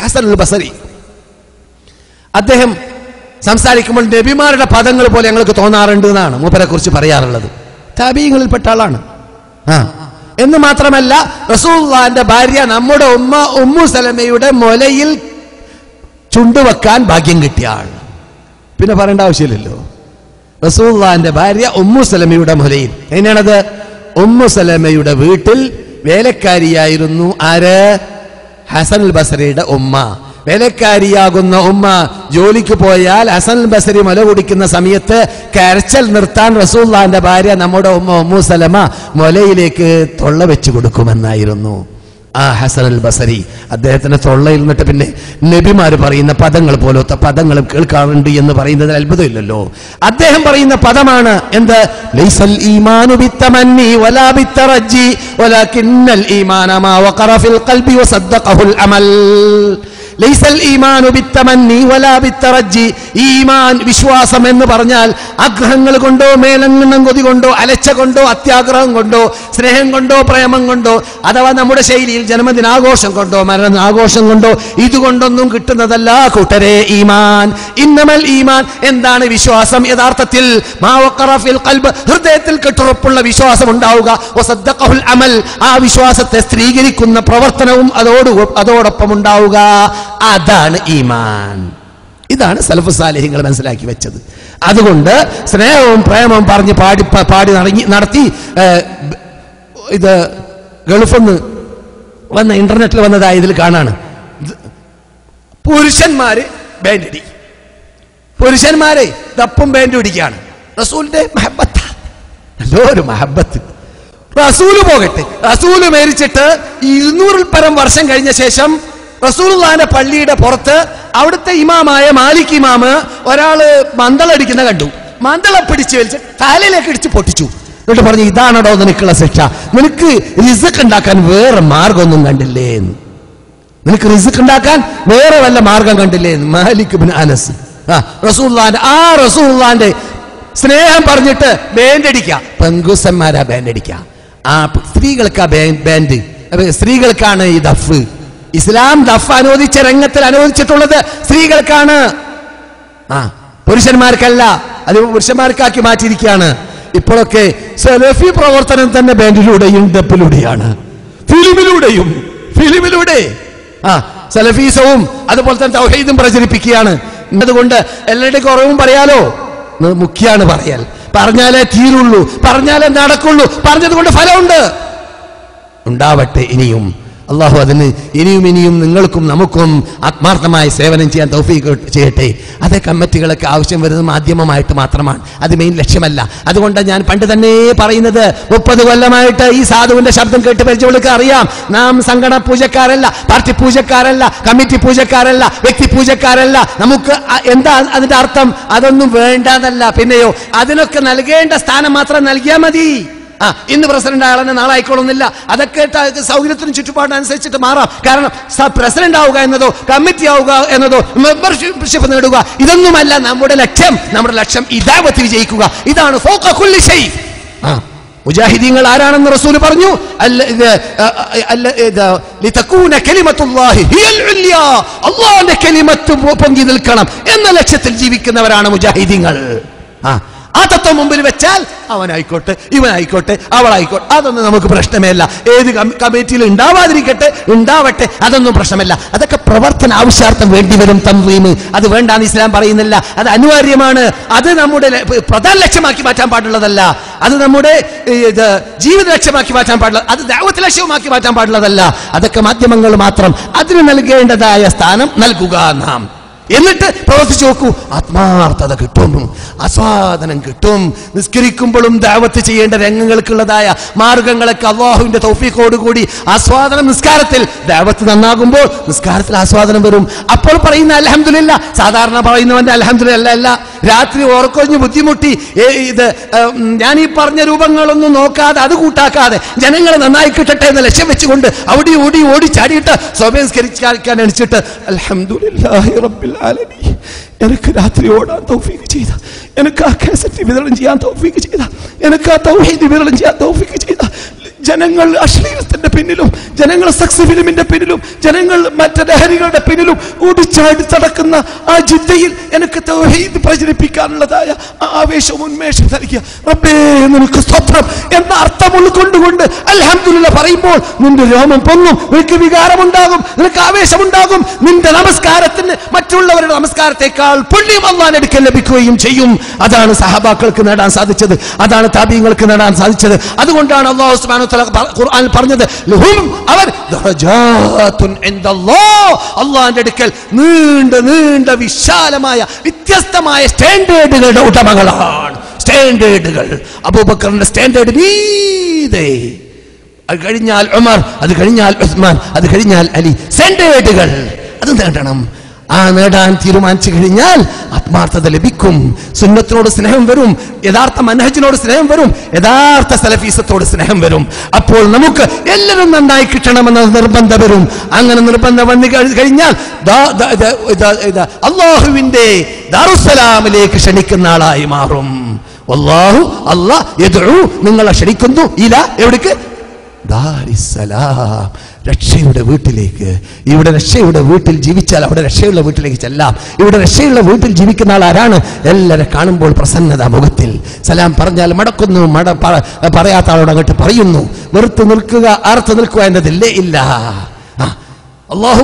ഹസനുൽ ബസരി അദ്ദേഹം സംസാരിക്കുമ്പോൾ നബിമാരുടെ പദങ്ങൾ പോലെ ഞങ്ങൾക്ക് തോന്നാറുണ്ട് എന്നാണ് മൂപ്പരെ കുറിച്ച് പറയാറുള്ളത്. താബീങ്ങളിൽപ്പെട്ട ആളാണ്. എന്ന് മാത്രമല്ല റസൂലുള്ളാഹിന്റെ ഭാര്യ നമ്മുടെ ഉമ്മു സലമയുടെ മുലയിൽ ചുണ്ടുവെക്കാൻ ഭാഗ്യം കിട്ടിയ ആൾ. പിന്നെ പറയേണ്ട ആവശ്യമില്ലല്ലോ. റസൂലുള്ളാഹിന്റെ ഭാര്യ ഉമ്മു സലമയുടെ മുലയിൽ. എങ്ങനെയാണത്? ഉമ്മു സലമയുടെ വീട്ടിൽ വേലക്കാരിയായിരുന്നു ആര്? ഹസനുൽ ബസരിയുടെ ഉമ്മ. വേലക്കാരിയാകുന്ന ഉമ്മ ജോലിക്ക് പോയാൽ ഹസനുൽ ബസരി മുല കുടിക്കുന്ന സമയത്ത് കരച്ചൽ നിർത്താൻ റസൂലുള്ളാഹിന്റെ ഭാര്യ നമ്മുടെ ഉമ്മു സലമ മുലയിലേക്ക് തൊള്ള വെച്ച് കൊടുക്കുമെന്നായിരുന്നു ആ ഹസനുൽ ബസരി. അദ്ദേഹത്തിന്റെ തൊള്ളയിൽ നിന്നിട്ട് പിന്നെ നബിമാര് പറയുന്ന പദങ്ങൾ പോലത്തെ പദങ്ങളും കേൾക്കാറുണ്ട് എന്ന് പറയുന്നതിൽ അത്ഭുതമില്ലല്ലോ. അദ്ദേഹം പറയുന്ന പദമാണ് എന്ത്? ലൈസൽ ഈമാനു ബിത്തമന്നി വലാ ബിത്തറജ്ജി വലാകിന്നൽ ഈമാന മാ വഖറ ഫിൽ ഖൽബി വസദ്ദഖഹുൽ അമൽ. ലൈസൽ ഈമാനു ബിത്തമന്നി വലാ ബിത്തറജ്ജി. ഈമാൻ വിശ്വാസം എന്ന് പറഞ്ഞാൽ ആഗ്രഹങ്ങൾ കൊണ്ടോ മേലങ്ങണം കൊതി കൊണ്ടോ അലച്ച കൊണ്ടോ അത്യാഗ്രഹം കൊണ്ടോ സ്നേഹം കൊണ്ടോ പ്രേമം കൊണ്ടോ അഥവാ നമ്മുടെ ശൈലിയിൽ ജന്മദിനാഘോഷം കൊണ്ടോ മരണാഘോഷം കൊണ്ടോ ഇതുകൊണ്ടൊന്നും കിട്ടുന്നതല്ല കൂട്ടരെ ഈമാൻ. ഇന്നമൽ ഈമാൻ എന്താണ് വിശ്വാസം? യഥാർത്ഥത്തിൽ മാ വഖറ ഫിൽ ഖൽബ്, ഹൃദയത്തിൽ കെട്ടുറപ്പുള്ള വിശ്വാസം ഉണ്ടാവുക. വസദ്ദഖഹുൽ അമൽ, ആ വിശ്വാസത്തെ സ്ഥിരീകരിക്കുന്ന പ്രവർത്തനവും അതോടൊപ്പം ഉണ്ടാവുക. അതാണ് ഈമാൻ. ഇതാണ് സലഫ് സാലിഹ്യങ്ങൾ മനസ്സിലാക്കി വെച്ചത്. അതുകൊണ്ട് സ്നേഹവും പ്രേമവും പറഞ്ഞ് പാടി നടത്തി ഇത് ഗൾഫിന്ന് വന്ന ഇന്റർനെറ്റിൽ വന്നതായ ഇതിൽ കാണാണ് പുരുഷന്മാര് ബാൻഡടി, പുരുഷന്മാരെ ദപ്പും ബാൻഡ് പിടിക്കുകയാണ്. റസൂലിന്റെ മഹബത്ത, നല്ലൊരു മഹബത്ത്. റസൂല് പോകട്ടെ, റസൂല് മരിച്ചിട്ട് 200-ൽ പരം വർഷം കഴിഞ്ഞ ശേഷം റസൂലുള്ളാഹിന്റെ പള്ളിയുടെ പുറത്ത് അവിടുത്തെ ഇമാമായ മാലിക് ഇമാമ് ഒരാള് മന്ദളടിക്കുന്ന കണ്ടു. മന്ദള പിടിച്ചു വലിച്ച് തലയിലേക്ക് ഇടിച്ച് പൊട്ടിച്ചു. എന്നിട്ട് പറഞ്ഞു, ഇതാണോ നിനക്കുള്ള ശിക്ഷ? നിനക്ക് റിസ്ക് ഉണ്ടാക്കാൻ വേറെ മാർഗമൊന്നും കണ്ടില്ലേ എന്ന്. നിനക്ക് റിസ്ക് ഉണ്ടാക്കാൻ വേറെ വല്ല മാർഗം കണ്ടില്ലേ എന്ന് മാലിക് ഇബ്നു അനസ്. റസൂലുള്ളാഹിന്റെ സ്നേഹം പറഞ്ഞിട്ട് ബാൻഡ് അടിക്കുക. പെങ്കുസന്മാരാ ബാൻഡ് അടിക്കുക. സ്ത്രീകൾക്കാ ബാൻഡ്, സ്ത്രീകൾക്കാണ് ഈ ദഫ്. ഇസ്ലാം ദഫ് അനുവദിച്ച രംഗത്തിൽ അനുവദിച്ചിട്ടുള്ളത് സ്ത്രീകൾക്കാണ്, പുരുഷന്മാർക്കല്ല. അത് പുരുഷന്മാർക്കാക്കി മാറ്റിയിരിക്കുകയാണ്. ഇപ്പോഴൊക്കെ സലഫി പ്രവർത്തനം തന്നെ ബാൻഡിലൂടെയും ദപ്പിലൂടെയാണ്, ഫിലിമിലൂടെ സലഫീസവും അതുപോലെ തന്നെ തൗഹീദും പ്രചരിപ്പിക്കുകയാണ്. അതുകൊണ്ട് എല്ലാവരുടെയും കുറവും പറയാലോ, മുഖ്യാണ് പറയൽ. പറഞ്ഞാലേ തീരുള്ളൂ, പറഞ്ഞാലേ നടക്കുള്ളൂ. പറഞ്ഞത് കൊണ്ട് ഫലമുണ്ട്. ഉണ്ടാവട്ടെ ഇനിയും. അള്ളാഹു അതിന് ഇനിയും നിങ്ങൾക്കും നമുക്കും ആത്മാർത്ഥമായി സേവനം ചെയ്യാൻ തൗഫീഖ് ചെയ്യട്ടെ. അതേ കമ്മിറ്റികളൊക്കെ ആവശ്യം വരുന്നത് മാധ്യമമായിട്ട് മാത്രമാണ്, അത് മെയിൻ ലക്ഷ്യമല്ല. അതുകൊണ്ട് ഞാൻ പണ്ട് തന്നെ പറയുന്നത്, 30 കൊല്ലമായിട്ട് ഈ സാധുവിന്റെ ശബ്ദം കേട്ട് പരിചയമുള്ളവർക്ക് അറിയാം, നാം സംഘടന പൂജക്കാരല്ല, പാർട്ടി പൂജക്കാരല്ല, കമ്മിറ്റി പൂജക്കാരല്ല, വ്യക്തി പൂജക്കാരല്ല. നമുക്ക് എന്താ അതിന്റെ അർത്ഥം? അതൊന്നും വേണ്ടെന്നല്ല, പിന്നെയോ അതിനൊക്കെ നൽകേണ്ട സ്ഥാനം മാത്രം നൽകിയാൽ മതി. ഇന്ന് പ്രസിഡന്റ് ആളെന്നെ നാളെ ആയിക്കോളുന്നില്ല. അതൊക്കെ സൗകര്യത്തിനും ചുറ്റുപാടിനനുസരിച്ചിട്ട് മാറാം. കാരണം പ്രസിഡന്റ് ആവുക എന്നതോ കമ്മിറ്റി ആവുക എന്നതോ മെമ്പർഷിപ്പ് നേടുക ഇതൊന്നുമല്ല നമ്മുടെ ലക്ഷ്യം. നമ്മുടെ ലക്ഷ്യം ഇദാവത്ത് വിജയിക്കുക. ഇതാണ് ഫൗഖ കുല്ലി ഷൈ. മുജാഹിദീങ്ങൾ ആരാണെന്ന് റസൂൽ പറഞ്ഞു, ലിതകൂന കലിമത്തുല്ലാഹി ഹിയൽ ഉല്യാ, അല്ലാഹുവിന്റെ കലിമത്ത് പൊങ്ങി നിൽക്കണം എന്ന ലക്ഷ്യത്തിൽ ജീവിക്കുന്നവരാണ് മുജാഹിദീങ്ങൾ. ആ തത്വം മുമ്പിൽ വെച്ചാൽ അവനായിക്കോട്ടെ, ഇവനായിക്കോട്ടെ, അവളായിക്കോട്ടെ, അതൊന്നും നമുക്ക് പ്രശ്നമല്ല. ഏത് കമ്മിറ്റിയിൽ ഉണ്ടാവാതിരിക്കട്ടെ, ഉണ്ടാവട്ടെ, അതൊന്നും പ്രശ്നമല്ല. അതൊക്കെ പ്രവർത്തന ആവശ്യാർത്ഥം വേണ്ടിവരും. തൻവീമ് അത് വേണ്ടാന്ന് ഇസ്ലാം പറയുന്നില്ല, അത് അനിവാര്യമാണ്. അത് നമ്മുടെ പ്രധാന ലക്ഷ്യമാക്കി മാറ്റാൻ പാടുള്ളതല്ല, അത് നമ്മുടെ ജീവിത ലക്ഷ്യമാക്കി മാറ്റാൻ പാടില്ല, അത് ദഅവത്ത് ലക്ഷ്യമാക്കി മാറ്റാൻ പാടുള്ളതല്ല. അതൊക്കെ മാധ്യമങ്ങൾ മാത്രം. അതിന് നൽകേണ്ടതായ സ്ഥാനം നൽകുക നാം. എന്നിട്ട് പ്രവർത്തിച്ചു നോക്കൂ, ആത്മാർത്ഥത കിട്ടും, ആസ്വാദനം കിട്ടും. നിസ്കരിക്കുമ്പോഴും ദഅവത്ത് ചെയ്യേണ്ട രംഗങ്ങൾക്കുള്ളതായ മാർഗങ്ങളൊക്കെ അല്ലാഹുവിന്റെ തൗഫീഖോടുകൂടി ആസ്വാദനം. നിസ്കാരത്തിൽ ദഅവത്ത് നന്നാകുമ്പോൾ നിസ്കാരത്തിൽ ആസ്വാദനം വരും. അപ്പോൾ പറയുന്ന അൽഹംദുലില്ലാ, സാധാരണ പറയുന്നവന്റെ അൽഹംദുലില്ലാ അല്ല. രാത്രി ഓർക്കൊഞ്ഞ് ബുദ്ധിമുട്ടി ഇത് ഞാൻ ഈ പറഞ്ഞ രൂപങ്ങളൊന്നും നോക്കാതെ, അത് കൂട്ടാക്കാതെ ജനങ്ങളെ നന്നായി കിട്ടട്ടെ എന്ന ലക്ഷ്യം വെച്ചുകൊണ്ട് അവിടെ ഓടി ചാടിയിട്ട് സ്വയം എണിച്ചിട്ട് അൽഹംദുലില്ലാഹി റബ്ബിൽ ആലമീൻ, എനിക്ക് രാത്രി ഓടാൻ തൗഫീഖ് ചെയ്ത, എനിക്ക് ആ കാസറ്റ് വിതരണം ചെയ്യാൻ തൗഫീഖ് ചെയ്ത, എനിക്ക് ആ തൗഹീദ് വിതരണം ചെയ്യാൻ തൗഫീഖ് ചെയ്ത ജനങ്ങൾ അശ്ലീലത്തിന്റെ പിന്നിലും, ജനങ്ങൾ സെക്സ് ഫിലിമിന്റെ പിന്നിലും, ജനങ്ങൾ മറ്റു ലഹരികളുടെ പിന്നിലും ഓടിച്ചാടി നടക്കുന്ന ആ ജിദ്ദയിൽ എനിക്ക് തൗഹീദ് പ്രചരിപ്പിക്കാനുള്ളതായ ആവേശവും ഉന്മേഷം നൽകിയ റബ്ബേ നിനക്ക് സ്തോത്രം എന്ന അർത്ഥം ഉൾക്കൊണ്ടുകൊണ്ട് അൽഹംദുലില്ലാഹ് പറയുമ്പോൾ നിന്റെ രോമം പൊങ്ങും, നിനക്ക് വികാരമുണ്ടാകും, നിനക്ക് ആവേശമുണ്ടാകും. നിന്റെ നമസ്കാരത്തിന് മറ്റുള്ളവരുടെ നമസ്കാരത്തെക്കാൾ പുണ്യം അല്ലാഹുവിന്റെ അടുക്കൽ ലഭിക്കുകയും ചെയ്യും. അതാണ് സഹാബാക്കൾക്ക് നേടാൻ സാധിച്ചത്, അതാണ് താബീങ്ങൾക്ക് നേടാൻ സാധിച്ചത്. അതുകൊണ്ടാണ് അല്ലാഹു സുബ്ഹാനഹു വ തആല ഖുർആനിൽ പറഞ്ഞത് ലഹും അവർ ദറജാത്തുൻ ഇൻദല്ലാഹ്, അല്ലാഹുവിന്റെ അടുക്കൽ നീണ്ട നീണ്ട വിശാലമായ വ്യത്യസ്തമായ സ്റ്റാൻഡേർഡുകളുടെ ഉടമകളാണ്. സ്റ്റാൻഡേർഡുകൾ, അബൂബക്കറിന്റെ സ്റ്റാൻഡേർഡ് നീതേ, അത് കഴിഞ്ഞാൽ ഉമർ, അത് കഴിഞ്ഞാൽ ഉസ്മാൻ, അത് കഴിഞ്ഞാൽ അലി. സ്റ്റാൻഡേർഡുകൾ അത് നേടണം. ആ നേടാൻ തീരുമാനിച്ചു കഴിഞ്ഞാൽ ആത്മാർത്ഥത ലഭിക്കും, സുന്നത്തിനോട് സ്നേഹം വരും, യഥാർത്ഥ മനഹജിനോട് സ്നേഹം വരും, യഥാർത്ഥ സലഫീസത്തോട് സ്നേഹം വരും. അപ്പോൾ നമുക്ക് എല്ലാവരും നന്നായി കിട്ടണമെന്ന നിർബന്ധം വരും. അങ്ങനെ നിർബന്ധം വന്നു കഴിഞ്ഞാൽ അല്ലാഹുവിന്റെ ദാറുസ്സലാമിലേക്ക് ക്ഷണിക്കുന്ന ആളായി മാറും. വല്ലാഹു അല്ലാഹ് യദ്ഉ നിങ്ങളെ ക്ഷണിക്കുന്നു ഇല എവിടേക്ക്? ദാരിസ്സലാം, രക്ഷയുടെ വീട്ടിലേക്ക്. ഇവിടെ രക്ഷയുടെ വീട്ടിൽ ജീവിച്ചാൽ അവിടെ രക്ഷയുള്ള വീട്ടിലേക്ക് ചെല്ലാം. ഇവിടെ രക്ഷയുള്ള വീട്ടിൽ ജീവിക്കുന്ന ആൾ ആരാണ്? എല്ലാവരെ കാണുമ്പോൾ പ്രസന്നത മുഖത്തിൽ. സലാം പറഞ്ഞാൽ മടക്കുന്നു, പറയാത്ത ആളോട് അങ്ങോട്ട് പറയുന്നു. വെറുത്ത് നിൽക്കുക, ആർത്ത് നിൽക്കുക എന്നതില്ലേ ഇല്ല. അല്ലാഹു